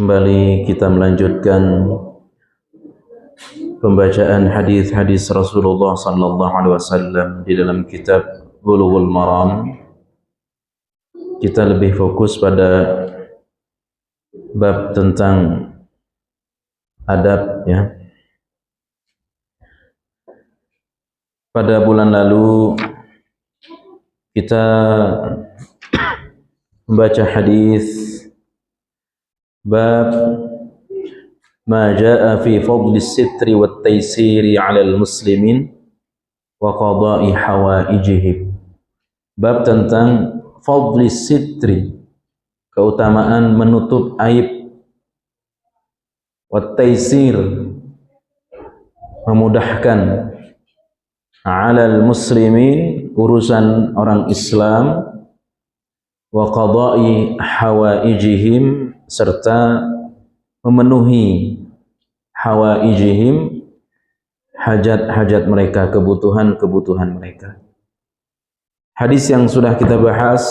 Kembali kita melanjutkan pembacaan hadis-hadis Rasulullah sallallahu alaihi wasallam di dalam kitab Bulughul Maram. Kita lebih fokus pada bab tentang adab, ya. Pada bulan lalu kita membaca hadis bab ma jaa fi fadli sitri wat taysiri 'alal muslimin wa qada'i hawaijihim. Bab tentang fadli sitri, keutamaan menutup aib, wat taysir, memudahkan, 'alal muslimin, urusan orang Islam, wa qada'i hawaijihim, serta memenuhi hawaijihim, hajat-hajat mereka, kebutuhan-kebutuhan mereka. Hadis yang sudah kita bahas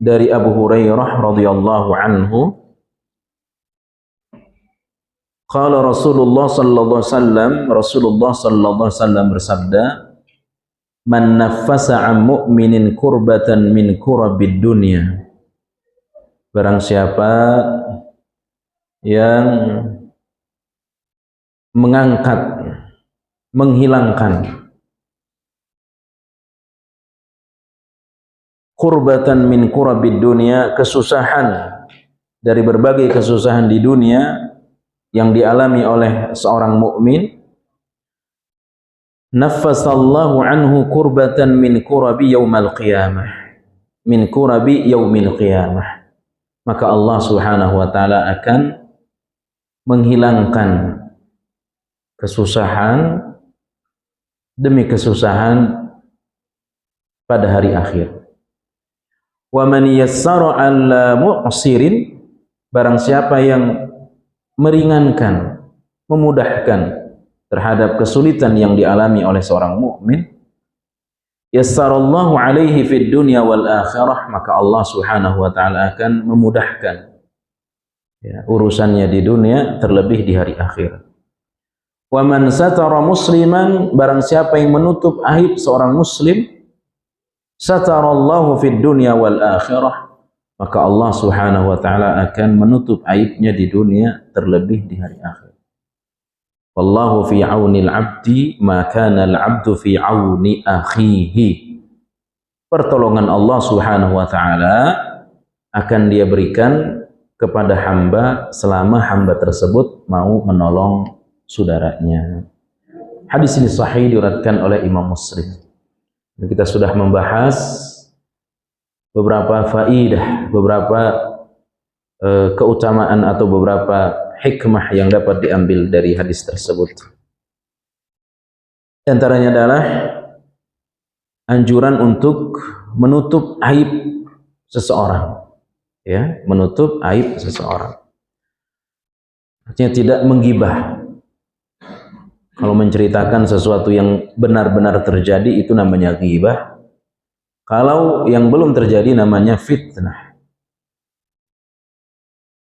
dari Abu Hurairah radhiyallahu anhu, qala Rasulullah sallallahu alaihi wasallam, Rasulullah sallallahu alaihi wasallam bersabda, man naffasa 'an mu'minin kurbatan min kurabid dunya. Barang siapa yang mengangkat, menghilangkan kurbatan min kurabid dunya, kesusahan dari berbagai kesusahan di dunia yang dialami oleh seorang mukmin, naffasallahu anhu kurbatan min kurabi yaumal qiyamah, min kurabi yaumil qiyamah. Maka Allah Subhanahu wa taala akan menghilangkan kesusahan demi kesusahan pada hari akhir. Wa man yassara 'ala mu'sirin, barang siapa yang meringankan, memudahkan terhadap kesulitan yang dialami oleh seorang mukmin, yassarallahu alaihi fid dunya wal akhirah, maka Allah Subhanahu wa taala akan memudahkan, ya, urusannya di dunia terlebih di hari akhir. Wa man satara musliman, barang siapa yang menutup aib seorang muslim, satarallahu fid dunya wal akhirah, maka Allah Subhanahu wa taala akan menutup aibnya di dunia terlebih di hari akhir. Wallahu fi aunil 'abdi ma kana al-'abdu fi auni akhihi. Pertolongan Allah Subhanahu wa taala akan Dia berikan kepada hamba selama hamba tersebut mau menolong saudaranya. Hadis ini sahih, diriwayatkan oleh Imam Muslim. Kita sudah membahas beberapa faidah, beberapa keutamaan atau beberapa hikmah yang dapat diambil dari hadis tersebut. Di antaranya adalah anjuran untuk menutup aib seseorang, ya, menutup aib seseorang. Artinya tidak menggibah. Kalau menceritakan sesuatu yang benar-benar terjadi itu namanya ghibah. Kalau yang belum terjadi namanya fitnah.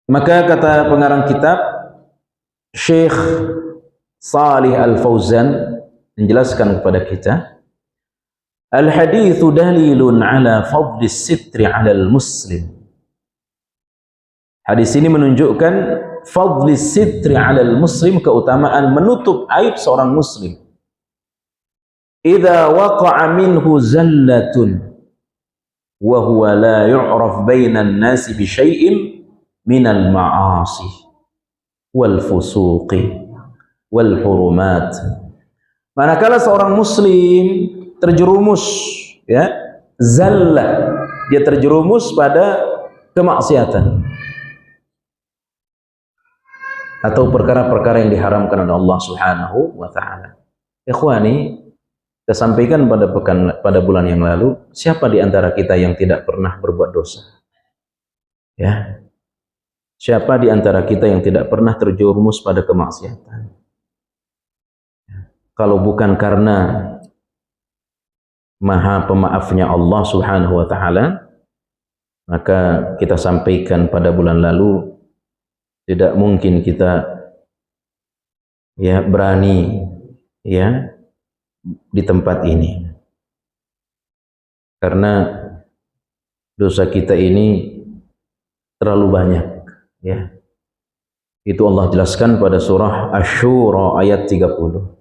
Maka kata pengarang kitab Syekh Shalih Al-Fauzan menjelaskan kepada kita, al-haditsu dalilun ala fadlis sitri 'alal muslim. Hadis ini menunjukkan fadlis sitri 'alal muslim, keutamaan menutup aib seorang muslim. Idza waqa'a minhu zallatun wa huwa la yu'raf bainan nasi bi syai'in minal ma'asi wal fusuqi wal hurumat. Manakala seorang muslim terjerumus, ya, zallah, dia terjerumus pada kemaksiatan atau perkara-perkara yang diharamkan oleh Allah Subhanahu wa taala. Ikhwani, kita sampaikan pada bulan yang lalu, siapa di antara kita yang tidak pernah berbuat dosa? Ya. Siapa di antara kita yang tidak pernah terjerumus pada kemaksiatan? Kalau bukan karena Maha Pemaafnya Allah Subhanahu wa taala, maka kita sampaikan pada bulan lalu Tidak mungkin kita ya berani ya di tempat ini, karena dosa kita ini terlalu banyak ya. Itu Allah jelaskan pada surah Asy-Syura ayat 30.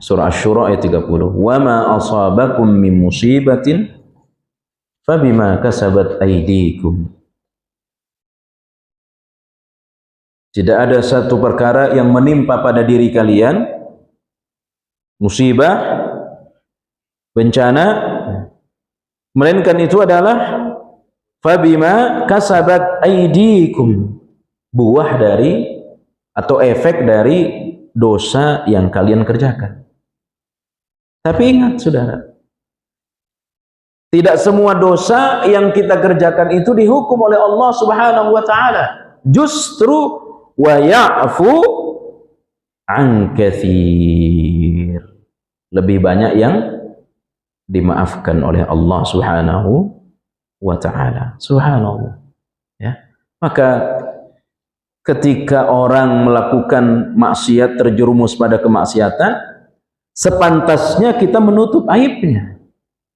Surah Asy-Syura ayat 30. Wa ma asabakum min musibatin fabima kasabat aydikum. Tidak ada satu perkara yang menimpa pada diri kalian, musibah, bencana, melainkan itu adalah fabima kasabat aydikum, buah dari atau efek dari dosa yang kalian kerjakan. Tapi ingat saudara, tidak semua dosa yang kita kerjakan itu dihukum oleh Allah Subhanahu wa taala. Justru wa ya'fu an katsir. Lebih banyak yang dimaafkan oleh Allah Subhanahu wa taala. Subhanallah. Ya. Maka ketika orang melakukan maksiat, terjerumus pada kemaksiatan, sepantasnya kita menutup aibnya,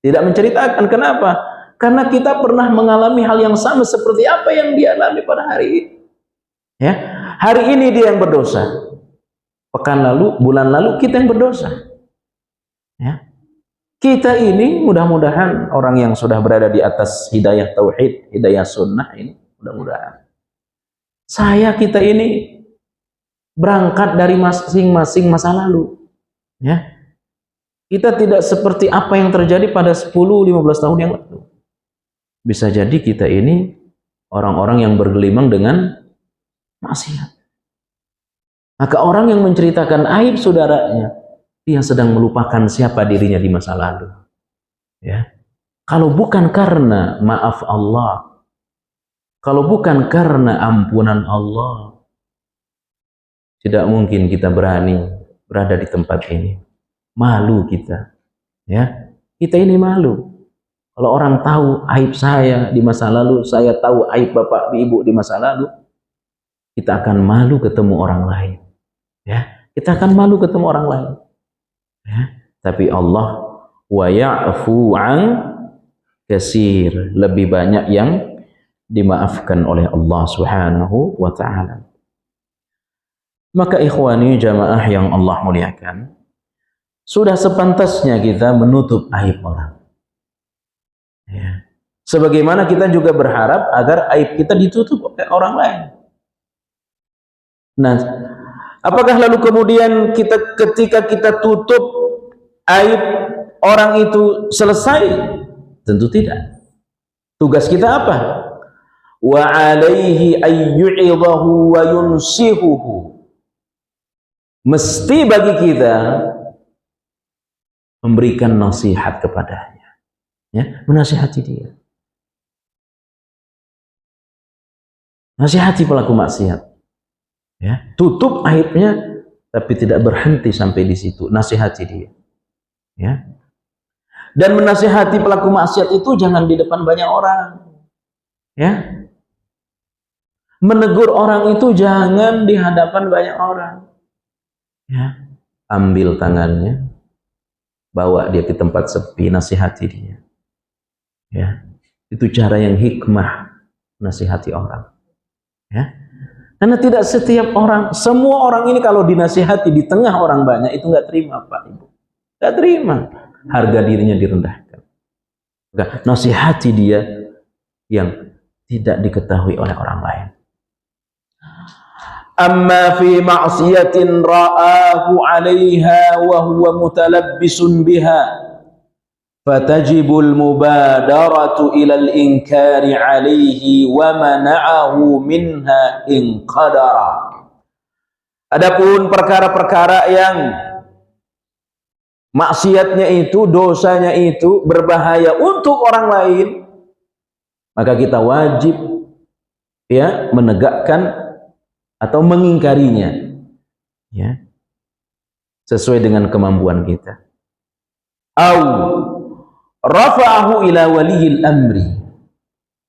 tidak menceritakan. Kenapa? Karena kita pernah mengalami hal yang sama seperti apa yang dia alami pada hari ini. Ya, hari ini dia yang berdosa, pekan lalu, bulan lalu kita yang berdosa. Ya, kita ini mudah-mudahan orang yang sudah berada di atas hidayah tauhid, hidayah sunnah ini, mudah-mudahan kita ini berangkat dari masing-masing masa lalu. Ya, kita tidak seperti apa yang terjadi pada 10-15 tahun yang lalu. Bisa jadi kita ini orang-orang yang bergelimang dengan maksiat. Maka orang yang menceritakan aib saudaranya, dia sedang melupakan siapa dirinya di masa lalu. Ya, kalau bukan karena maaf Allah, kalau bukan karena ampunan Allah, tidak mungkin kita berani berada di tempat ini. Malu kita, ya. Kita ini malu. Kalau orang tahu aib saya di masa lalu, saya tahu aib bapak ibu di masa lalu, kita akan malu ketemu orang lain. Ya, kita akan malu ketemu orang lain. Ya. Tapi Allah wa ya'fu an katsir, lebih banyak yang dimaafkan oleh Allah Subhanahu wa taala. Maka ikhwani jamaah yang Allah muliakan, sudah sepantasnya kita menutup aib orang. Ya. Sebagaimana kita juga berharap agar aib kita ditutup oleh orang lain. Nah, apakah lalu kemudian ketika kita tutup aib orang itu selesai? Tentu tidak. Tugas kita apa? Wa alaihi ayyu'idahu wa yunsihuhu. Mesti bagi kita memberikan nasihat kepadanya, ya, menasihati dia, nasihati pelaku maksiat, ya, tutup aibnya, tapi tidak berhenti sampai di situ, nasihati dia, ya. Dan menasihati pelaku maksiat itu jangan di depan banyak orang, ya. Menegur orang itu jangan di hadapan banyak orang, ya. Ambil tangannya, bawa dia ke tempat sepi, nasihati dia. Ya, itu cara yang hikmah nasihati orang. Ya, karena tidak setiap orang, semua orang ini kalau dinasihati di tengah orang banyak itu nggak terima, Pak Ibu, nggak terima, harga dirinya direndahkan. Nasihati dia yang tidak diketahui oleh orang lain. Amma fi ma'siyatin ra'ahu 'alaiha wa huwa mutalabbisun biha fatajibul mubadaratu ila al-inkari 'alaihi wa mana'ahu minha in qadara. Adapun perkara-perkara yang maksiatnya itu, dosanya itu berbahaya untuk orang lain, maka kita wajib ya menegakkan atau mengingkarinya, ya, sesuai dengan kemampuan kita. Au rafa'ahu ila waliyil amri,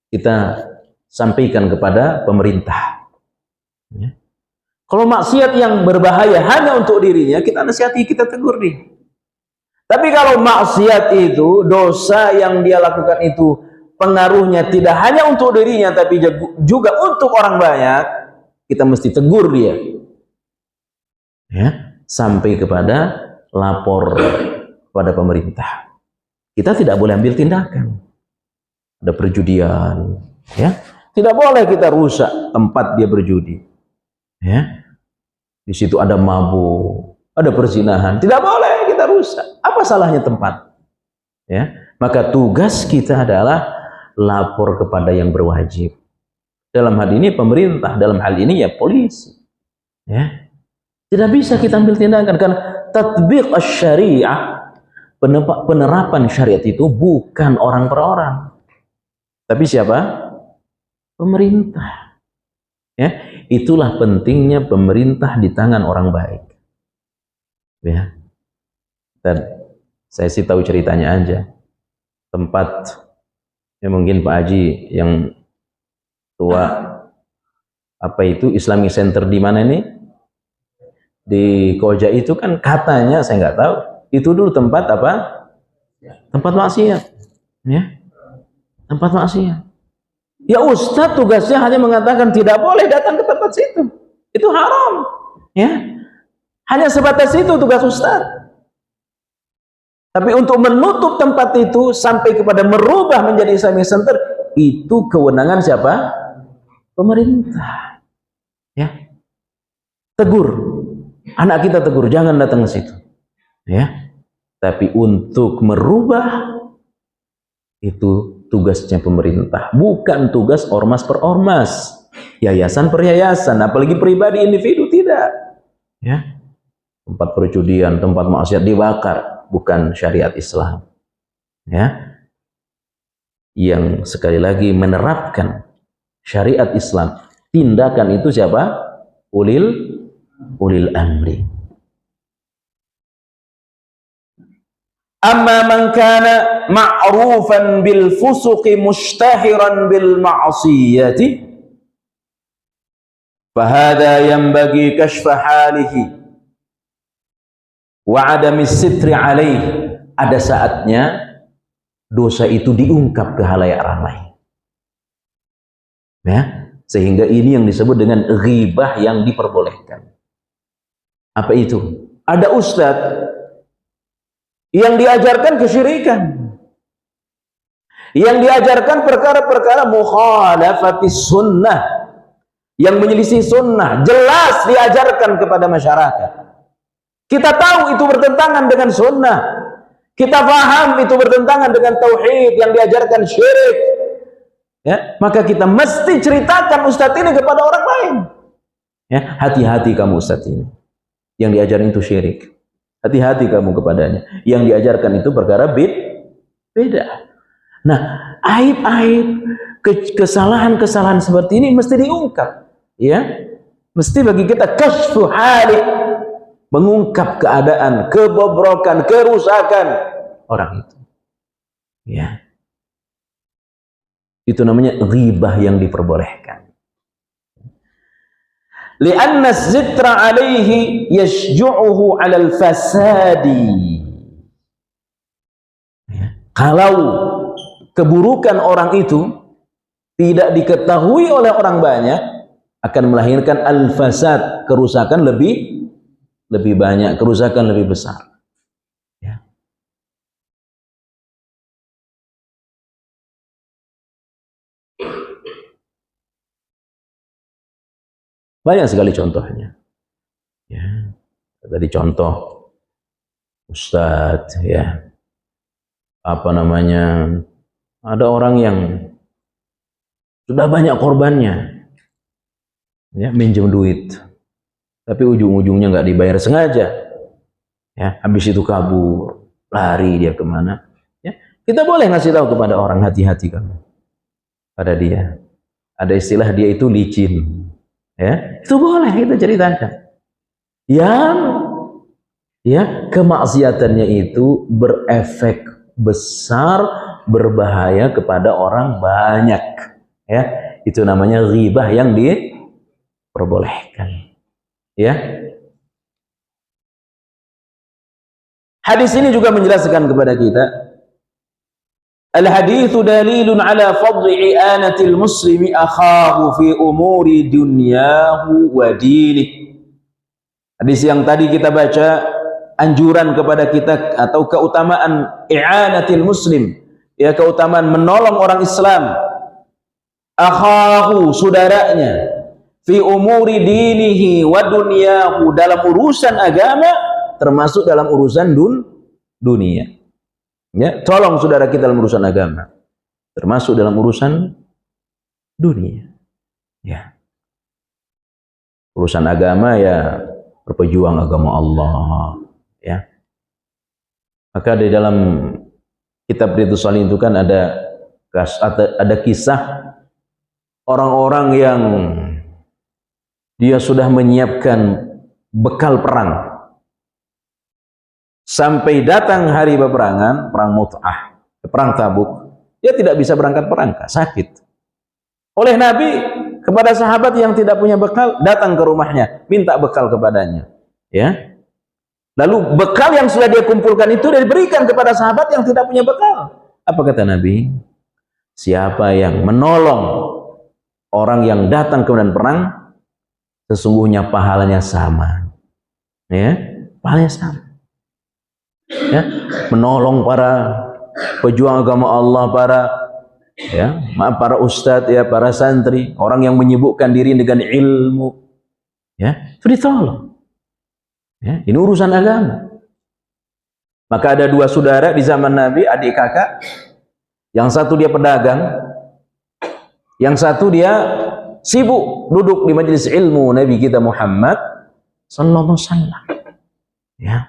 kita sampaikan kepada pemerintah, Ya. Kalau maksiat yang berbahaya hanya untuk dirinya, kita nasihati, kita tegur dia. Tapi kalau maksiat itu, dosa yang dia lakukan itu pengaruhnya tidak hanya untuk dirinya, tapi juga untuk orang banyak, kita mesti tegur dia. Ya, sampai kepada lapor kepada pemerintah. Kita tidak boleh ambil tindakan. Ada perjudian, ya. Tidak boleh kita rusak tempat dia berjudi. Ya. Di situ ada mabuk, ada perzinahan, tidak boleh kita rusak. Apa salahnya tempat? Ya, maka tugas kita adalah lapor kepada yang berwajib. Dalam hal ini pemerintah, dalam hal ini ya polisi. Ya, tidak bisa kita ambil tindakan karena tatbiq asy-syariah, penerapan syariat itu bukan orang per orang, tapi siapa? Pemerintah. Ya, itulah pentingnya pemerintah di tangan orang baik. Ya, dan saya sih tahu ceritanya aja. Tempat ya mungkin Pak Haji yang tua, apa itu Islamic Center di mana ini? Di Koja itu kan katanya, saya nggak tahu, itu dulu tempat apa? Tempat maksiat. Ya, tempat maksiat. Ya Ustadz tugasnya hanya mengatakan tidak boleh datang ke tempat situ, itu haram. Ya, hanya sebatas itu tugas Ustadz. Tapi untuk menutup tempat itu sampai kepada merubah menjadi Islamic Center, itu kewenangan siapa? Pemerintah. Ya, tegur anak kita, tegur jangan datang ke situ. Ya, tapi untuk merubah itu tugasnya pemerintah, bukan tugas ormas per ormas, yayasan per yayasan, apalagi pribadi individu, tidak. Ya, tempat perjudian, tempat maksiat dibakar, bukan syariat Islam. Ya, yang sekali lagi menerapkan syariat Islam, tindakan itu siapa? Ulil amri. Amma man kana ma'rufan bil fusuqi mushtahiran bil ma'siyati fahadha yanbaghi kashfa halihi wa adami sitri alaihi. Ada saatnya dosa itu diungkap ke halayak ramai. Ya, sehingga ini yang disebut dengan ghibah yang diperbolehkan. Apa itu? Ada ustadz yang diajarkan kesyirikan, yang diajarkan perkara-perkara mukhalafatis sunnah, yang menyelisih sunnah, jelas diajarkan kepada masyarakat. Kita tahu itu bertentangan dengan sunnah, kita paham itu bertentangan dengan tauhid yang diajarkan syirik. Ya, maka kita mesti ceritakan ustadz ini kepada orang lain. Ya, hati-hati kamu ustadz ini, yang diajarin itu syirik. Hati-hati kamu kepadanya. Yang diajarkan itu perkara beda. Nah, aib-aib, kesalahan-kesalahan seperti ini mesti diungkap. Ya, mesti bagi kita kashfu halik, mengungkap keadaan, kebobrokan, kerusakan orang itu. Ya, itu namanya ghibah yang diperbolehkan. Lianna zitra alaihi yashju'uhu 'alal fasadi. Ya. Kalau keburukan orang itu tidak diketahui oleh orang banyak, akan melahirkan al-fasad, kerusakan lebih banyak, kerusakan lebih besar. Ya. Banyak sekali contohnya. Ya, tadi contoh ustadz, ya, apa namanya, ada orang yang sudah banyak korbannya, ya, minjem duit, tapi ujung-ujungnya nggak dibayar sengaja, ya, habis itu kabur, lari dia kemana, ya, kita boleh ngasih tahu kepada orang, hati-hati kamu pada dia. Ada istilah dia itu licin. Ya, itu boleh kita ceritakan. Yang ya kemaksiatannya itu berefek besar, berbahaya kepada orang banyak. Ya, itu namanya ghibah yang perbolehkan. Ya. Hadis ini juga menjelaskan kepada kita, al-haditsu dalilun ala fadli i'anatil muslimi akhahu fi umuri dunyahu wa dinih. Hadis yang tadi kita baca anjuran kepada kita atau keutamaan i'anatil muslim, ya, keutamaan menolong orang Islam, akhahu, saudaranya, fi umuri dinihi wa dunyahu, dalam urusan agama termasuk dalam urusan dunia. Ya, tolong saudara kita dalam urusan agama, termasuk dalam urusan dunia. Ya. Urusan agama ya berpejuang agama Allah, ya. Maka di dalam kitab Riyadhus Shalihin itu kan ada kisah orang-orang yang dia sudah menyiapkan bekal perang sampai datang hari peperangan, perang Mut'ah, perang Tabuk, dia tidak bisa berangkat perang, sakit. Oleh Nabi kepada sahabat yang tidak punya bekal, datang ke rumahnya, minta bekal kepadanya, ya. Lalu bekal yang sudah dia kumpulkan itu diberikan kepada sahabat yang tidak punya bekal. Apa kata Nabi? Siapa yang menolong orang yang datang kemudian perang, sesungguhnya pahalanya sama. Ya, pahalanya sama. Ya, menolong para pejuang agama Allah, para ustadz, ya, para santri, orang yang menyibukkan diri dengan ilmu, ya, itu ditolong. Ya, ini urusan agama. Maka ada dua saudara di zaman Nabi, adik kakak. Yang satu dia pedagang, yang satu dia sibuk duduk di majelis ilmu Nabi kita Muhammad sallallahu alaihi wasallam. Ya.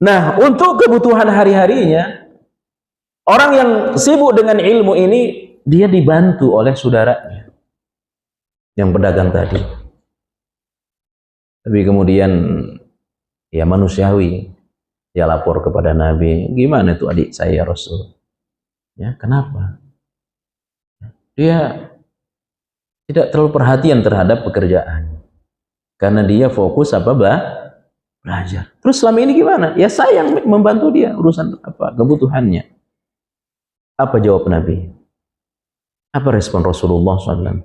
Nah, untuk kebutuhan hari-harinya, orang yang sibuk dengan ilmu ini, dia dibantu oleh saudaranya yang pedagang tadi. Tapi kemudian, ya manusiawi, dia lapor kepada Nabi, gimana itu adik saya Rasul? Ya, kenapa? Dia tidak terlalu perhatian terhadap pekerjaan, karena dia fokus belajar. Terus selama ini gimana? Ya saya yang membantu dia urusan kebutuhannya. Apa jawab Nabi? Apa respon Rasulullah SAW?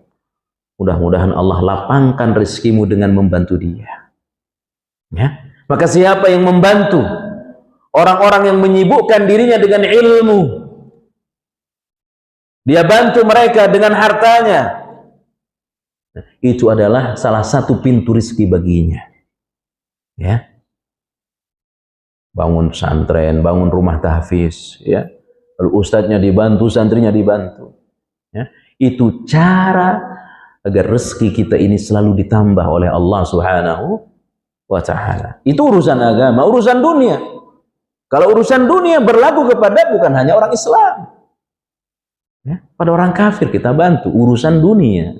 Mudah-mudahan Allah lapangkan rezekimu dengan membantu dia. Ya. Maka siapa yang membantu orang-orang yang menyibukkan dirinya dengan ilmu, dia bantu mereka dengan hartanya, itu adalah salah satu pintu rezeki baginya. Ya, bangun pesantren, bangun rumah tahfiz, ya, lalu ustadznya dibantu, santrinya dibantu, ya, itu cara agar rezeki kita ini selalu ditambah oleh Allah Subhanahu wa Ta'ala. Itu urusan agama, urusan dunia. Kalau urusan dunia berlaku kepada bukan hanya orang Islam, ya, pada orang kafir kita bantu urusan dunia,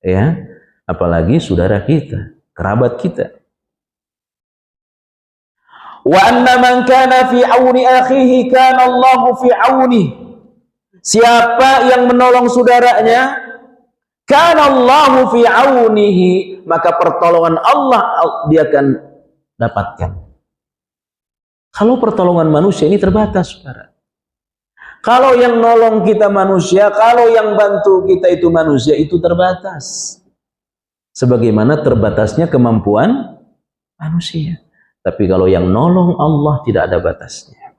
ya, apalagi saudara kita, kerabat kita. Wa anna man kana fi auni akhihi kana Allahu fi auni. Siapa yang menolong saudaranya, kana Allahu fi aunihi, maka pertolongan Allah dia akan dapatkan. Kalau pertolongan manusia ini terbatas, saudara. Kalau yang nolong kita manusia, kalau yang bantu kita itu manusia, itu terbatas. Sebagaimana terbatasnya kemampuan manusia. Tapi kalau yang nolong Allah tidak ada batasnya.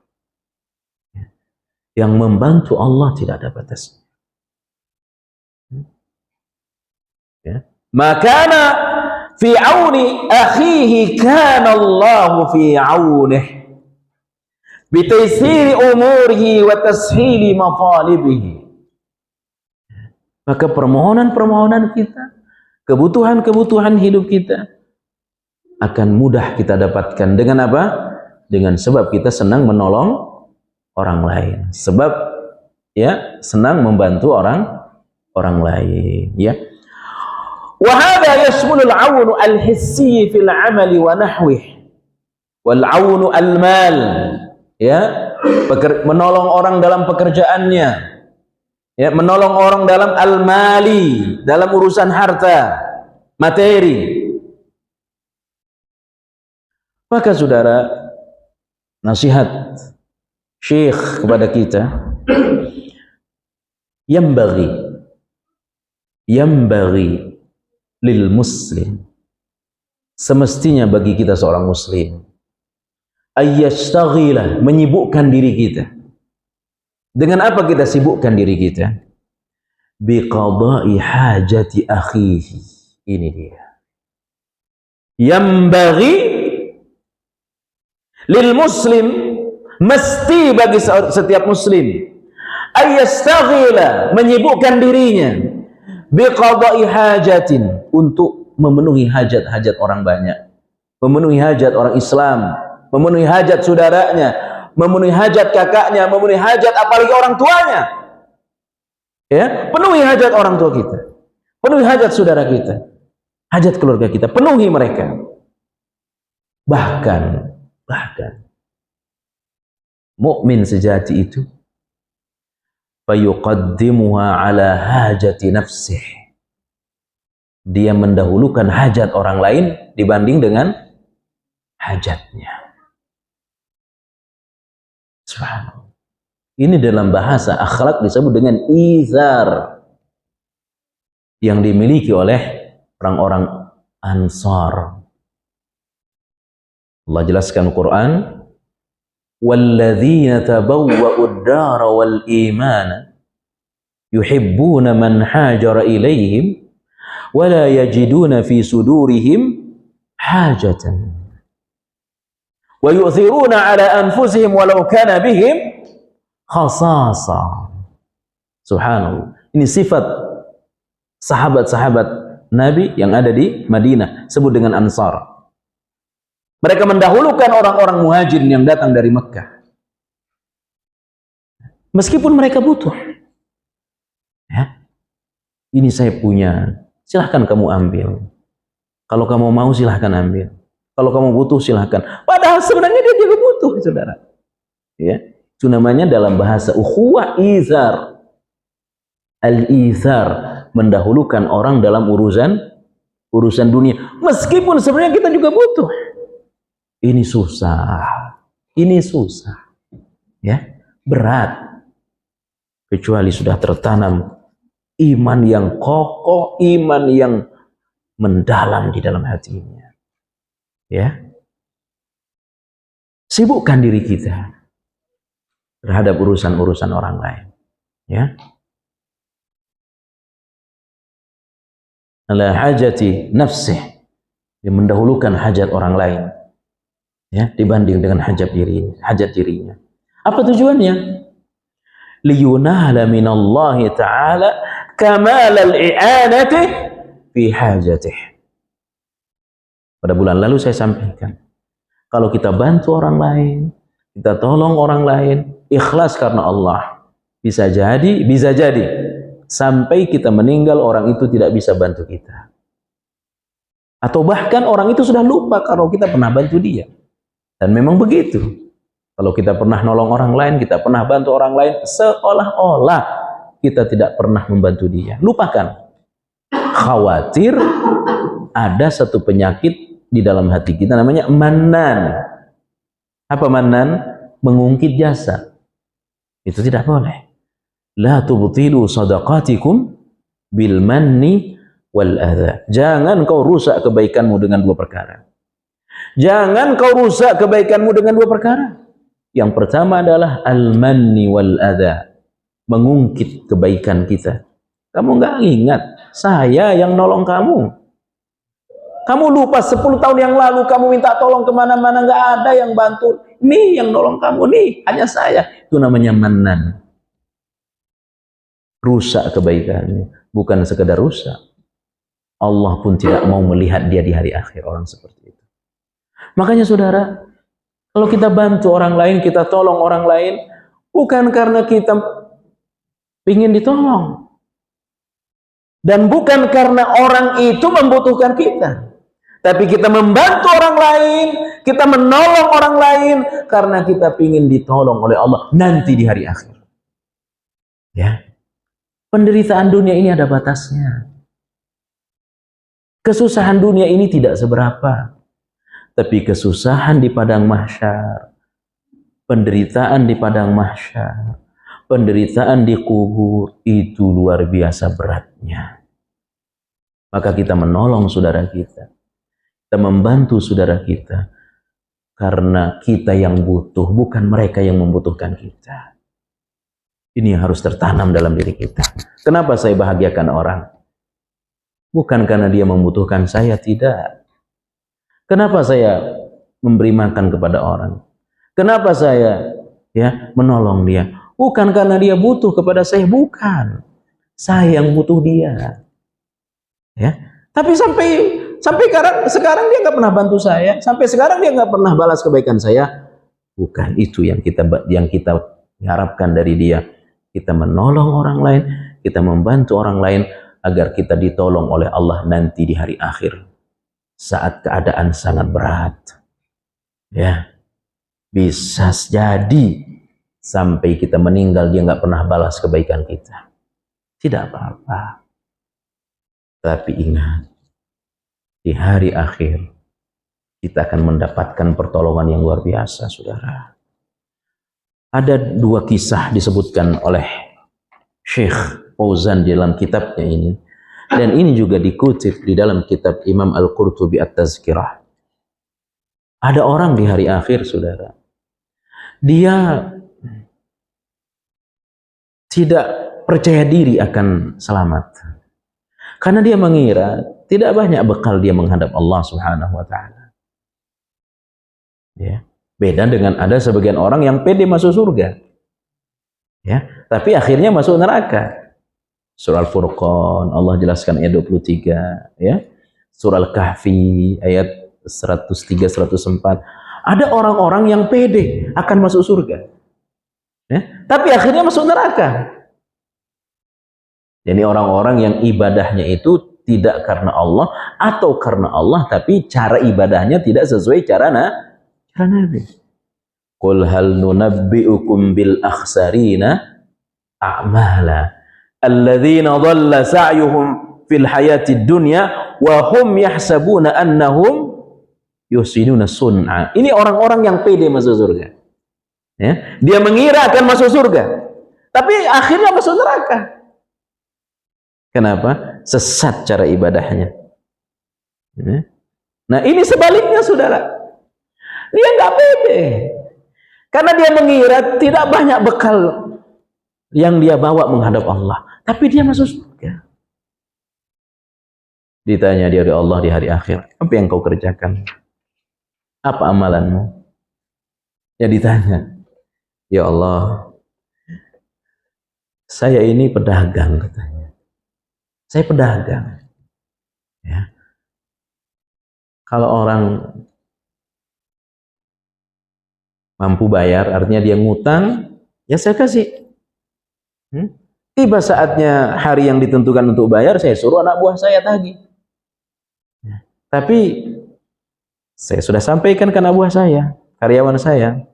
Yang membantu Allah tidak ada batasnya. Ya. Makana fi auni akhihi kana Allah fi aunihi. Bitaysiri umurihi wa tashili matalibihi. Maka permohonan-permohonan kita, kebutuhan-kebutuhan hidup kita akan mudah kita dapatkan dengan apa? Dengan sebab kita senang menolong orang lain. Sebab ya senang membantu orang lain, ya. Wa hadha yashmulu al-'awn al-hissi fil 'amali wa nahwihi. Wal 'awn al-mal, ya, menolong orang dalam pekerjaannya, ya, menolong orang dalam al-mali, dalam urusan harta, materi. Maka saudara, nasihat Syekh kepada kita, yambaghi lil muslim, semestinya bagi kita seorang muslim, ayyashtaghila, menyibukkan diri kita. Dengan apa kita sibukkan diri kita? Biqada'i hajati akhihi. Ini dia. Yambaghi lil muslim, mesti bagi setiap muslim, ayyastaghila, menyibukkan dirinya, biqada'i hajatin, untuk memenuhi hajat-hajat orang banyak, memenuhi hajat orang Islam, memenuhi hajat saudaranya, memenuhi hajat kakaknya, memenuhi hajat apalagi orang tuanya. Ya, penuhi hajat orang tua kita, penuhi hajat saudara kita, hajat keluarga kita, penuhi mereka. Bahkan mukmin sejati itu fayuqaddimuha ala hajati nafsih, dia mendahulukan hajat orang lain dibanding dengan hajatnya. Subhanallah. Ini dalam bahasa akhlak disebut dengan izar, yang dimiliki oleh orang-orang Ansar. Allah jelaskan Quran, walladzina tabawwa'ud dara wal imana yuhibbuna man hajara ilaihim wa la yajiduna fi sudurihim hajatan wa yu'thiruna ala anfusihim walau kana bihim khasasa. Subhanallah. Ini sifat sahabat-sahabat Nabi yang ada di Madinah, sebut dengan Ansar. Mereka mendahulukan orang-orang muhajirin yang datang dari Mekah, meskipun mereka butuh. Ya, ini saya punya, silahkan kamu ambil. Kalau kamu mau silahkan ambil. Kalau kamu butuh silahkan. Padahal sebenarnya dia juga butuh, saudara. Ya, itu namanya dalam bahasa ukhuwah izar. Al-izar, mendahulukan orang dalam urusan dunia, meskipun sebenarnya kita juga butuh. Ini susah, ya, berat, kecuali sudah tertanam iman yang kokoh, iman yang mendalam di dalam hatinya. Ya, sibukkan diri kita terhadap urusan-urusan orang lain. Ya, ala hajati nafsih, dia mendahulukan hajat orang lain, ya, dibanding dengan hajat dirinya. Apa tujuannya? Liyunala minallahi ta'ala kamal al-i'anati fi hajatih. Pada bulan lalu saya sampaikan, kalau kita bantu orang lain, kita tolong orang lain, ikhlas karena Allah, bisa jadi sampai kita meninggal orang itu tidak bisa bantu kita, atau bahkan orang itu sudah lupa kalau kita pernah bantu dia. Dan memang begitu, kalau kita pernah nolong orang lain, kita pernah bantu orang lain, seolah-olah kita tidak pernah membantu dia. Lupakan. Khawatir ada satu penyakit di dalam hati kita, namanya mannan. Apa mannan? Mengungkit jasa. Itu tidak boleh. La tubtilu sadaqatikum bil manni wal adha. Jangan kau rusak kebaikanmu dengan dua perkara. Jangan kau rusak kebaikanmu dengan dua perkara. Yang pertama adalah al-manni wal adha, mengungkit kebaikan kita. Kamu nggak ingat saya yang nolong kamu? Kamu lupa 10 tahun yang lalu kamu minta tolong kemana-mana, nggak ada yang bantu. Nih yang nolong kamu, nih hanya saya. Itu namanya mannan. Rusak kebaikannya, bukan sekedar rusak, Allah pun tidak mau melihat dia di hari akhir, orang seperti itu. Makanya saudara, kalau kita bantu orang lain, kita tolong orang lain, bukan karena kita ingin ditolong, dan bukan karena orang itu membutuhkan kita, tapi kita membantu orang lain, kita menolong orang lain karena kita ingin ditolong oleh Allah nanti di hari akhir. Ya, penderitaan dunia ini ada batasnya. Kesusahan dunia ini tidak seberapa, tapi kesusahan di padang mahsyar, penderitaan di padang mahsyar, penderitaan di kubur itu luar biasa beratnya. Maka kita menolong saudara kita membantu saudara kita, karena kita yang butuh, bukan mereka yang membutuhkan kita. Ini yang harus tertanam dalam diri kita. Kenapa saya bahagiakan orang? Bukan karena dia membutuhkan saya, tidak. Kenapa saya memberi makan kepada orang? Kenapa saya menolong dia? Bukan karena dia butuh kepada saya, bukan. Saya yang butuh dia. Tapi sampai sekarang dia nggak pernah bantu saya, sampai sekarang dia nggak pernah balas kebaikan saya. Bukan itu yang kita harapkan dari dia. Kita menolong orang lain, kita membantu orang lain agar kita ditolong oleh Allah nanti di hari akhir saat keadaan sangat berat. Bisa jadi sampai kita meninggal dia nggak pernah balas kebaikan kita. Tidak apa-apa. Tapi ingat, di hari akhir kita akan mendapatkan pertolongan yang luar biasa, saudara. Ada dua kisah disebutkan oleh Syekh Fauzan di dalam kitabnya ini, dan ini juga dikutip di dalam kitab Imam Al-Qurtubi At-Tazkirah. Ada orang di hari akhir, saudara, dia tidak percaya diri akan selamat, karena dia mengira tidak banyak bekal dia menghadap Allah Subhanahu wa Ta'ala. Beda dengan ada sebagian orang yang pede masuk surga, tapi akhirnya masuk neraka. Surah Al-Furqan Allah jelaskan ayat 23, Surah Al-Kahfi ayat 103 104. Ada orang-orang yang pede akan masuk surga, tapi akhirnya masuk neraka. Jadi orang-orang yang ibadahnya itu tidak karena Allah, atau karena Allah tapi cara ibadahnya tidak sesuai cara Nabi. Qul hal nunabbi'ukum bil akhsarina a'mala alladzina dhalla sa'yuhum fil hayatid dunya wa hum yahsabuna annahum yuhsinuna sun'a. Ini orang-orang yang pede masuk surga. Dia mengira akan masuk surga, tapi akhirnya masuk neraka. Kenapa? Sesat cara ibadahnya. Nah, ini sebaliknya, saudara. Dia nggak pede, karena dia mengira tidak banyak bekal yang dia bawa menghadap Allah, tapi dia masuk surga. Ditanya dia oleh Allah di hari akhir, apa yang kau kerjakan? Apa amalanmu? Ya ditanya, ya Allah, saya ini pedagang, katanya. Saya pedagang. Kalau orang mampu bayar, artinya dia ngutang, ya saya kasih. Tiba saatnya hari yang ditentukan untuk bayar, saya suruh anak buah saya tagih. Tapi saya sudah sampaikan ke anak buah saya, karyawan saya,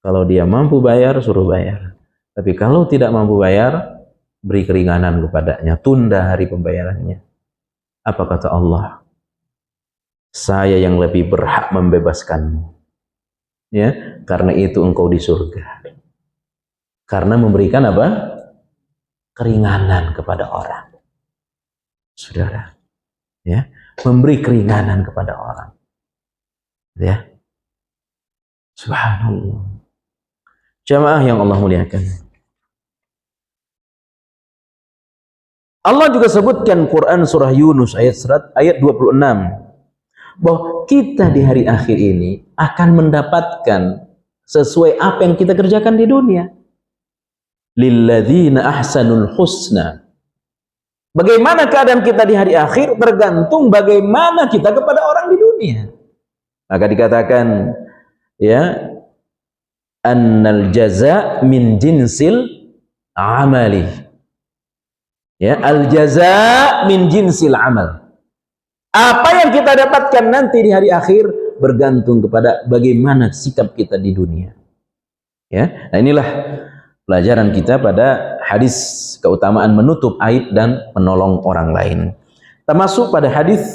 kalau dia mampu bayar, suruh bayar. Tapi kalau tidak mampu bayar, beri keringanan kepadanya, tunda hari pembayarannya. Apa kata Allah? Saya yang lebih berhak membebaskanmu. Karena itu engkau di surga. Karena memberikan apa? Keringanan kepada orang. Saudara, memberi keringanan kepada orang. Subhanallah. Jamaah yang Allah muliakan. Allah juga sebutkan Quran surah Yunus ayat 26 bahwa kita di hari akhir ini akan mendapatkan sesuai apa yang kita kerjakan di dunia. Lilladzina ahsanul husna. Bagaimana keadaan kita di hari akhir tergantung bagaimana kita kepada orang di dunia. Maka dikatakan annal jaza min jinsil amali. Al jaza min jinsil amal. Apa yang kita dapatkan nanti di hari akhir bergantung kepada bagaimana sikap kita di dunia. Nah inilah pelajaran kita pada hadis keutamaan menutup aib dan menolong orang lain. termasuk pada hadis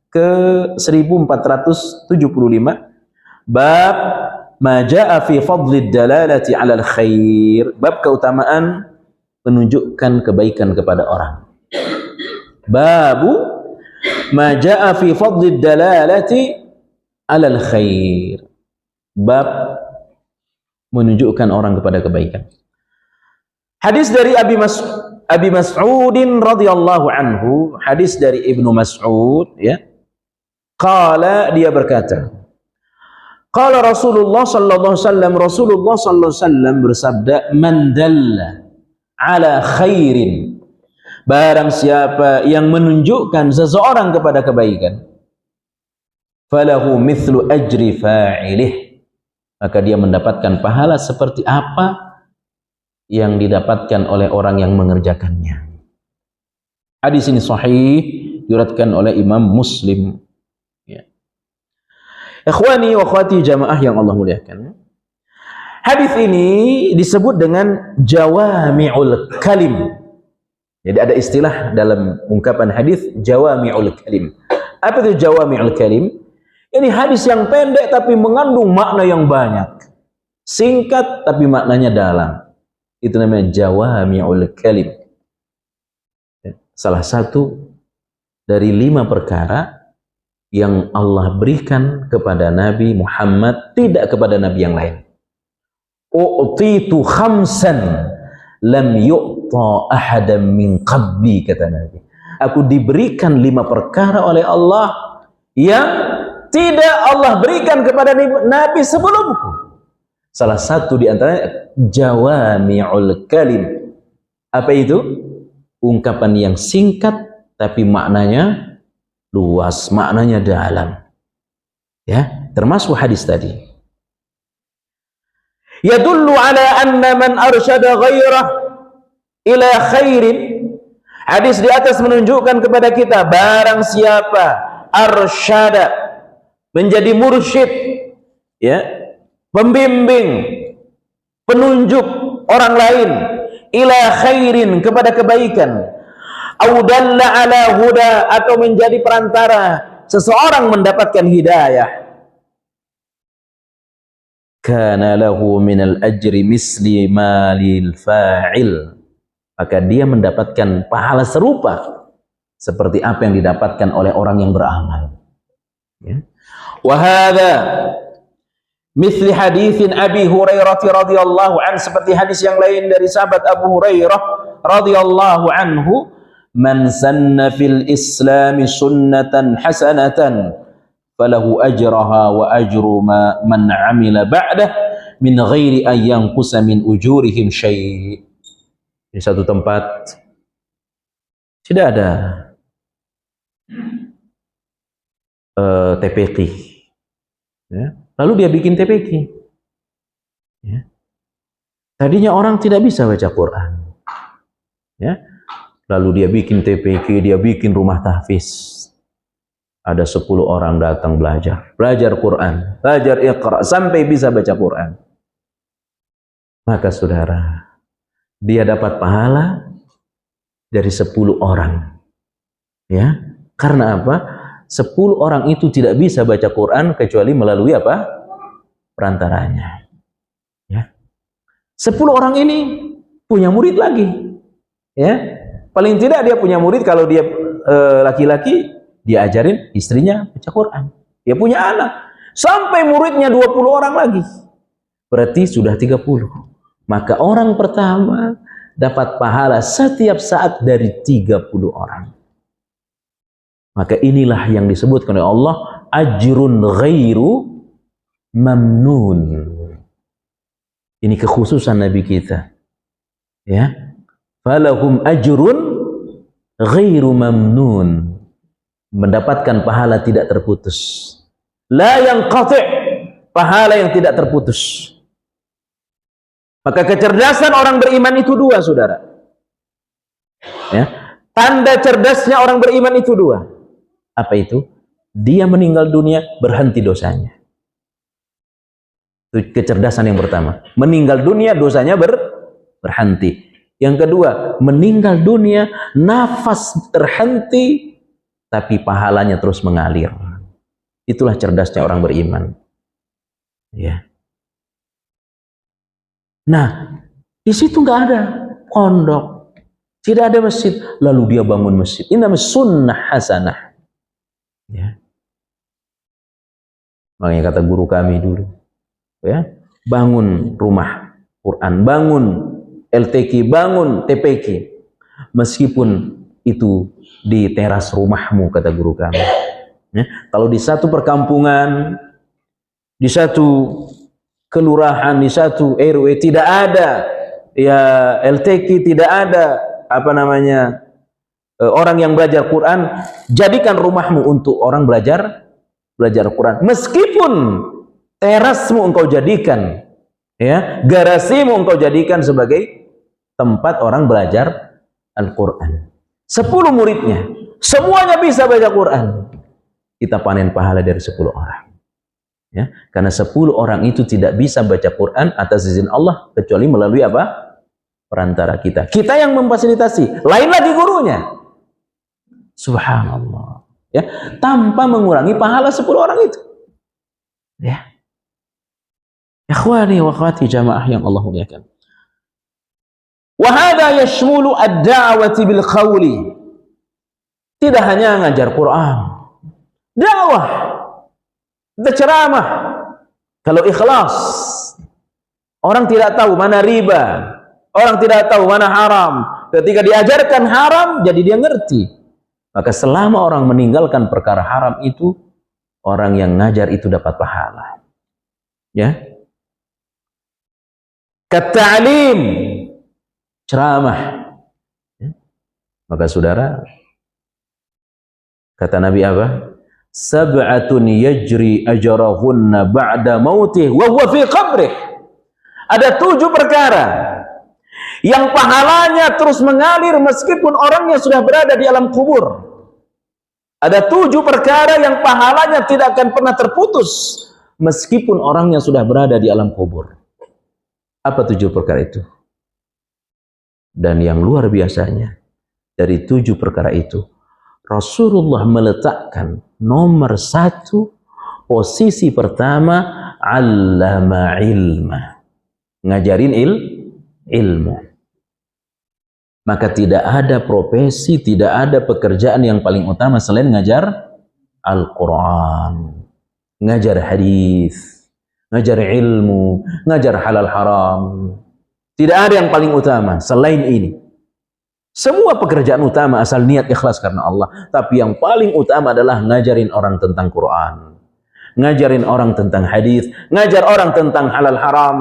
ke 1475, bab ma jaa fi fadli dalalati 'alal khair, bab keutamaan menunjukkan kebaikan kepada orang. Babu ma jaa fi fadli dalalati 'alal khair, bab menunjukkan orang kepada kebaikan. Hadis dari Abi Mas'udin radhiyallahu anhu, hadis dari Ibnu Mas'ud, ya. Qala, dia berkata, qala Rasulullah sallallahu alaihi wasallam, Rasulullah sallallahu alaihi wasallam bersabda, man dalla ala khairin, barang siapa yang menunjukkan seseorang kepada kebaikan, falahu mithlu ajri fa'ilih, maka dia mendapatkan pahala seperti apa yang didapatkan oleh orang yang mengerjakannya. Hadis ini sahih, diriwayatkan oleh Imam Muslim. Ya. Ikhwani wa akhwati jamaah yang Allah muliakan, hadis ini disebut dengan jawami'ul kalim. Jadi ada istilah dalam ungkapan hadis jawami'ul kalim. Apa itu jawami'ul kalim? Ini hadis yang pendek tapi mengandung makna yang banyak. Singkat tapi maknanya dalam. Itu namanya jawami'ul kalim. Salah satu dari 5 perkara yang Allah berikan kepada Nabi Muhammad, tidak kepada Nabi yang lain. U'titu khamsan lam yu'ta ahadan min qabli, kata Nabi. Aku diberikan 5 perkara oleh Allah yang tidak Allah berikan kepada Nabi sebelumku. Salah satu di antaranya jawami'ul kalim. Apa itu? Ungkapan yang singkat tapi maknanya luas, maknanya dalam. Ya, termasuk hadis tadi. Yadullu ala anna man arsyada ghairah ila khairin. Hadis di atas menunjukkan kepada kita, barang siapa arsyada, menjadi mursyid, ya, pembimbing, penunjuk orang lain, ila khairin, kepada kebaikan, au dalla ala huda, atau menjadi perantara seseorang mendapatkan hidayah, kana lahu minal ajri misli malil fa'il, maka dia mendapatkan pahala serupa seperti apa yang didapatkan oleh orang yang beramal. Ya. Wa hadza misli haditsin Abi Hurairah radhiyallahu anhu, seperti hadis yang lain dari sahabat Abu Hurairah radhiyallahu anhu, man sanna fil islami sunnatan hasanatan falahu ajraha wa ajru man amila ba'dah min ghairi an yanqusa min ujurihim syai'. Di satu tempat tidak ada TPQ, ya. Lalu dia bikin TPQ, ya. Tadinya orang tidak bisa baca Quran, ya. Lalu dia bikin TPQ, dia bikin rumah tahfiz. Ada 10 orang datang belajar Quran, belajar Iqra sampai bisa baca Quran. Maka saudara, dia dapat pahala dari 10 orang. Ya, karena apa? 10 orang itu tidak bisa baca Quran kecuali melalui apa? Perantaranya. Ya. 10 orang ini punya murid lagi. Ya. Paling tidak dia punya murid, kalau dia laki-laki, dia ajarin istrinya baca Quran. Dia punya anak. Sampai muridnya 20 orang lagi. Berarti sudah 30. Maka orang pertama dapat pahala setiap saat dari 30 orang. Maka inilah yang disebutkan oleh Allah ajrun ghairu mamnun. Ini kekhususan Nabi kita. Ya. Falahum ajrun ghairu mamnun. Mendapatkan pahala tidak terputus. La yanqati', pahala yang tidak terputus. Maka kecerdasan orang beriman itu 2, saudara. Ya. Tanda cerdasnya orang beriman itu 2. Apa itu? Dia meninggal dunia berhenti dosanya. Itu kecerdasan yang pertama. Meninggal dunia dosanya berhenti. Yang kedua, meninggal dunia nafas terhenti tapi pahalanya terus mengalir. Itulah cerdasnya orang beriman. Ya. Nah, di situ nggak ada pondok, tidak ada masjid, lalu dia bangun masjid. Ini namanya sunnah hasanah. Ya. Makanya kata guru kami dulu, ya, bangun rumah Quran, bangun LTQ, bangun TPQ, meskipun itu di teras rumahmu, kata guru kami. Ya, kalau di satu perkampungan, di satu kelurahan, di satu RW tidak ada ya LTQ, tidak ada apa namanya orang yang belajar Quran, jadikan rumahmu untuk orang belajar Quran. Meskipun terasmu engkau jadikan, ya, garasimu engkau jadikan sebagai tempat orang belajar Al-Quran. 10 muridnya, semuanya bisa baca Quran. Kita panen pahala dari 10 orang. Ya, karena 10 orang itu tidak bisa baca Quran atas izin Allah kecuali melalui apa? Perantara kita. Kita yang memfasilitasi, lain lagi gurunya. Subhanallah. Ya, tanpa mengurangi pahala 10 orang itu. Ya. Ikhwani wa akhwati jamaah yang Allah muliakan. Wa hadha yashmulu ad-da'wati bil qawli. Tidak hanya ngajar Quran, dakwah, ceramah. Kalau ikhlas, orang tidak tahu mana riba, orang tidak tahu mana haram. Ketika diajarkan haram, jadi dia ngerti. Maka selama orang meninggalkan perkara haram itu, orang yang ngajar itu dapat pahala. Ya. Kata'lim, ceramah. Ya. Maka saudara, kata Nabi apa? Sab'atun yajri ajrahunna ba'da mautih wa huwa fi qabrih. Ada 7 perkara yang pahalanya terus mengalir meskipun orangnya sudah berada di alam kubur. Ada 7 perkara yang pahalanya tidak akan pernah terputus meskipun orangnya sudah berada di alam kubur. Apa 7 perkara itu? Dan yang luar biasanya, dari 7 perkara itu, Rasulullah meletakkan nomor 1, posisi pertama, allama ilma, ngajarin ilmu. Maka tidak ada profesi, tidak ada pekerjaan yang paling utama selain ngajar Al-Quran, ngajar hadis, ngajar ilmu, ngajar halal haram. Tidak ada yang paling utama selain ini. Semua pekerjaan utama asal niat ikhlas karena Allah. Tapi yang paling utama adalah ngajarin orang tentang Quran, ngajarin orang tentang hadis, ngajar orang tentang halal haram,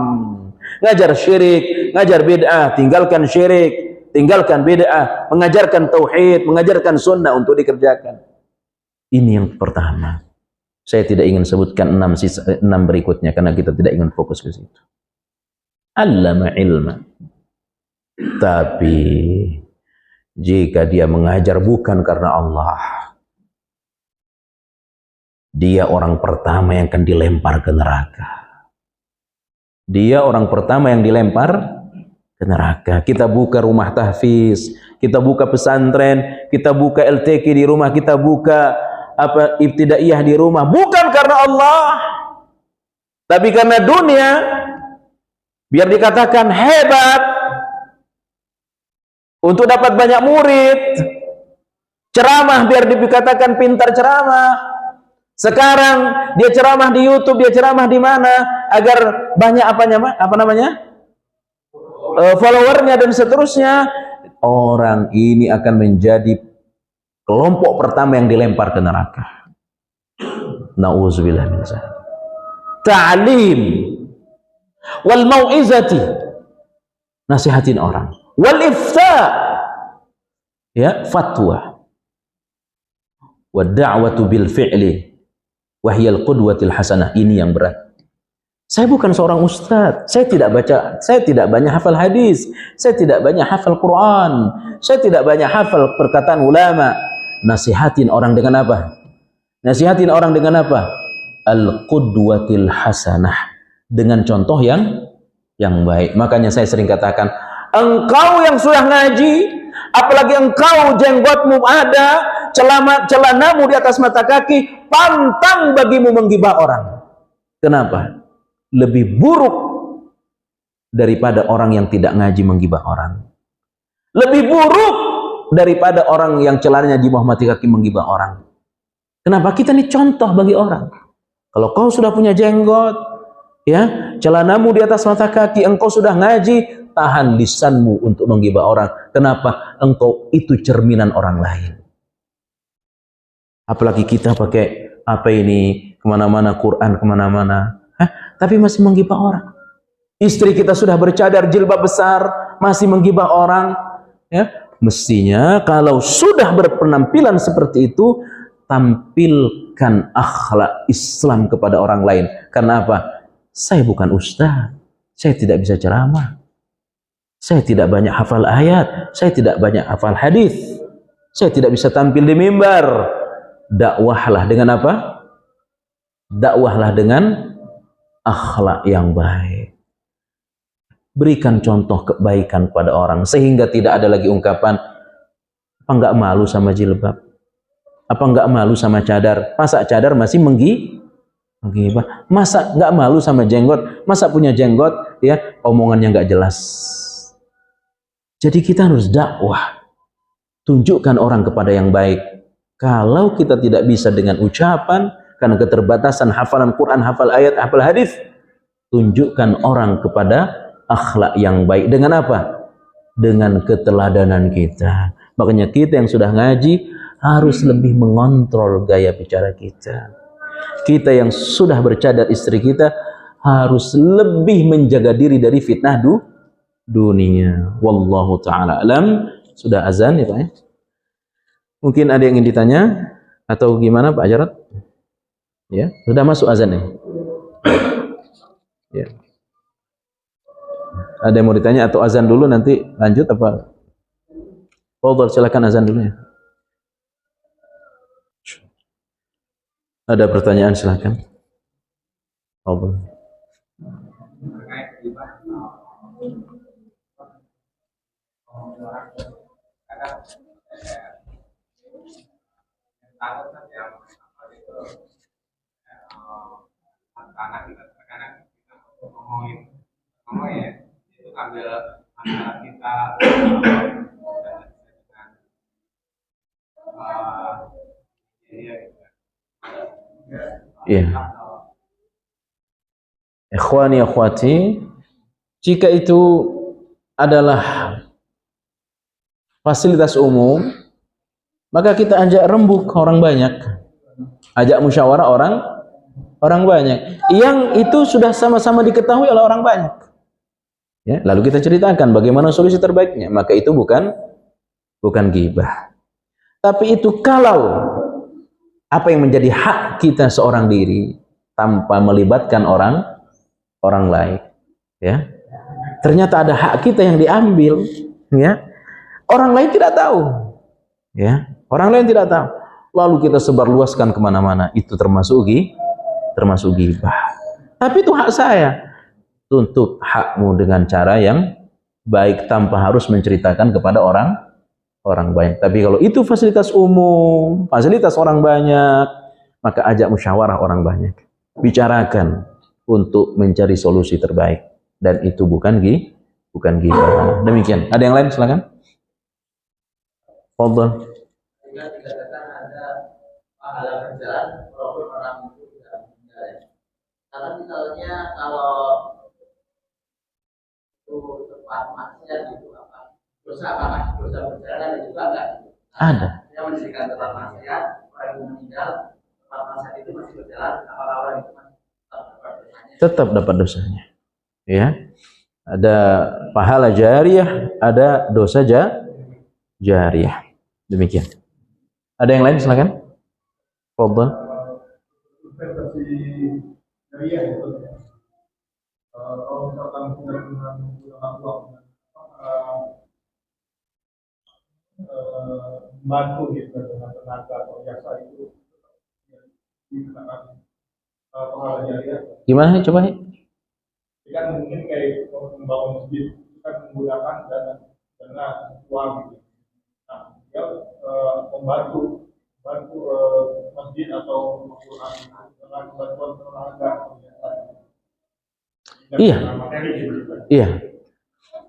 ngajar syirik, ngajar bid'ah, tinggalkan syirik, tinggalkan bid'ah, mengajarkan tauhid, mengajarkan sunnah untuk dikerjakan. Ini yang pertama. Saya tidak ingin sebutkan 6 berikutnya karena kita tidak ingin fokus ke situ. Allama ilma. Tapi jika dia mengajar bukan karena Allah, dia orang pertama yang akan dilempar ke neraka. Dia orang pertama yang dilempar ke neraka. Kita buka rumah tahfiz, kita buka pesantren, kita buka LTQ di rumah, kita buka ibtidaiyah di rumah, bukan karena Allah, tapi karena dunia, biar dikatakan hebat, untuk dapat banyak murid. Ceramah biar dikatakan pintar ceramah. Sekarang dia ceramah di YouTube, dia ceramah di mana agar banyak followernya dan seterusnya. Orang ini akan menjadi kelompok pertama yang dilempar ke neraka. Nauzubillah min dzalik. Ta'lim wal mau'izati, nasihatin orang. Wal ifta, ya, fatwa. Wad da'watu bil fi'li wa hiya al qudwatil hasanah. Ini yang berat. Saya bukan seorang ustadz, saya tidak banyak hafal hadis, saya tidak banyak hafal Quran, saya tidak banyak hafal perkataan ulama. Nasihatin orang dengan apa? Nasihatin orang dengan apa? Al-qudwatil hasanah, dengan contoh yang baik. Makanya saya sering katakan, engkau yang sudah ngaji, apalagi engkau jenggotmu ada, celanamu di atas mata kaki, pantang bagimu menggibah orang. Kenapa? Lebih buruk daripada orang yang tidak ngaji menggibah orang. Lebih buruk daripada orang yang celananya di bawah mata kaki menggibah orang. Kenapa? Kita ini contoh bagi orang. Kalau kau sudah punya jenggot, ya, celanamu di atas mata kaki, engkau sudah ngaji, tahan lisanmu untuk menggibah orang. Kenapa? Engkau itu cerminan orang lain. Apalagi kita pakai apa ini, kemana-mana, Quran kemana-mana, tapi masih menggibah orang. Istri kita sudah bercadar jilbab besar, masih menggibah orang, ya. Mestinya kalau sudah berpenampilan seperti itu, tampilkan akhlak Islam kepada orang lain. Karena apa? Saya bukan ustaz, saya tidak bisa ceramah, saya tidak banyak hafal ayat, saya tidak banyak hafal hadis, saya tidak bisa tampil di mimbar. Dakwahlah dengan apa? Dakwahlah dengan akhlak yang baik. Berikan contoh kebaikan pada orang sehingga tidak ada lagi ungkapan, apa enggak malu sama jilbab, apa enggak malu sama cadar, masa cadar masih menggibah, masa enggak malu sama jenggot, masa punya jenggot ya omongannya enggak jelas. Jadi kita harus dakwah, tunjukkan orang kepada yang baik. Kalau kita tidak bisa dengan ucapan karena keterbatasan hafalan Quran, hafal ayat, hafal hadis, tunjukkan orang kepada akhlak yang baik. Dengan apa? Dengan keteladanan kita. Makanya kita yang sudah ngaji harus lebih mengontrol gaya bicara kita. Kita yang sudah bercadar istri kita harus lebih menjaga diri dari fitnah dunia. Wallahu ta'ala alam. Sudah azan ya Pak ya? Mungkin ada yang ingin ditanya atau gimana Pak Jarot? Ya, sudah masuk azan ya? Ya. Ada yang mau ditanya atau azan dulu nanti lanjut apa? Fadhal, silakan azan dulu ya. Ada pertanyaan silakan. Fadhal. Antara kita iya. Ikhwani akhwati, jika itu adalah fasilitas umum, maka kita ajak rembuk orang banyak, ajak musyawarah orang banyak, yang itu sudah sama-sama diketahui oleh orang banyak. Ya, lalu kita ceritakan bagaimana solusi terbaiknya, maka itu bukan ghibah. Tapi itu kalau apa yang menjadi hak kita seorang diri tanpa melibatkan orang lain, ya. Ternyata ada hak kita yang diambil, ya. Orang lain tidak tahu, ya. Orang lain tidak tahu. Lalu kita sebarluaskan kemana-mana, itu termasuk ghibah. Tapi itu hak saya. Tuntut hakmu dengan cara yang baik tanpa harus menceritakan kepada orang banyak. Tapi kalau itu fasilitas umum, fasilitas orang banyak, maka ajak musyawarah orang banyak. Bicarakan untuk mencari solusi terbaik, dan itu bukan ghibah. Demikian. Ada yang lain silakan. Fadhal. Pahala kerjaan walaupun orang itu tidak meninggal. Karena misalnya kalau itu tempat maksiat itu apa? Dosa apakah dosa berjalan dan juga enggak? Ada. Yang mendirikan tempat maksiat, orang yang meninggal, tempat maksiat itu masih berjalan, apakah orang itu masih tetap dapat dosanya? Tetap dapat dosanya. Ya. Ada pahala jariyah, ada dosa jariyah. Demikian. Ada yang lain silakan. Fadhal. investasi jariah itu. Kalau misalkan dengan menggunakan uang, membantu gitu dengan tenaga atau jasa itu digunakan pahala jariah. Gimana coba? Kan mungkin kayak membangun masjid itu kan menggunakan dana uang gitu. Nah, dia membantu bantu masjid atau dengan bantuan tetangga. Iya. Iya.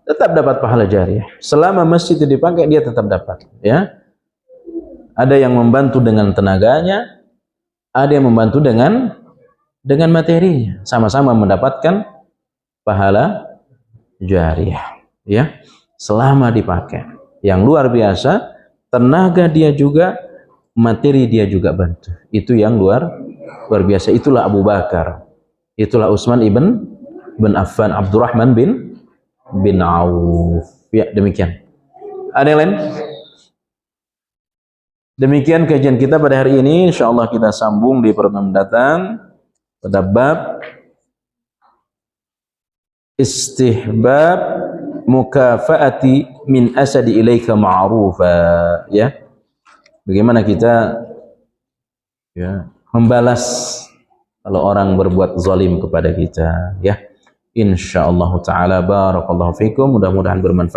Tetap dapat pahala jariyah. Selama masjid itu dipakai, dia tetap dapat, ya. Ada yang membantu dengan tenaganya, ada yang membantu dengan materinya, sama-sama mendapatkan pahala jariyah, ya. Selama dipakai. Yang luar biasa, tenaga dia juga, materi dia juga bantu. Itu yang luar biasa. Itulah Abu Bakar, itulah Utsman ibn Affan, Abdurrahman bin Auf. Ya, demikian. Ada yang lain? Demikian kajian kita pada hari ini. Insyaallah kita sambung di pertemuan mendatang pada bab istihbab mukafaati min asadi ilaika ma'rufa, ya. Bagaimana kita, ya, membalas kalau orang berbuat zalim kepada kita, ya. Insyaallah taala. Barakallahu fikum, mudah-mudahan bermanfaat.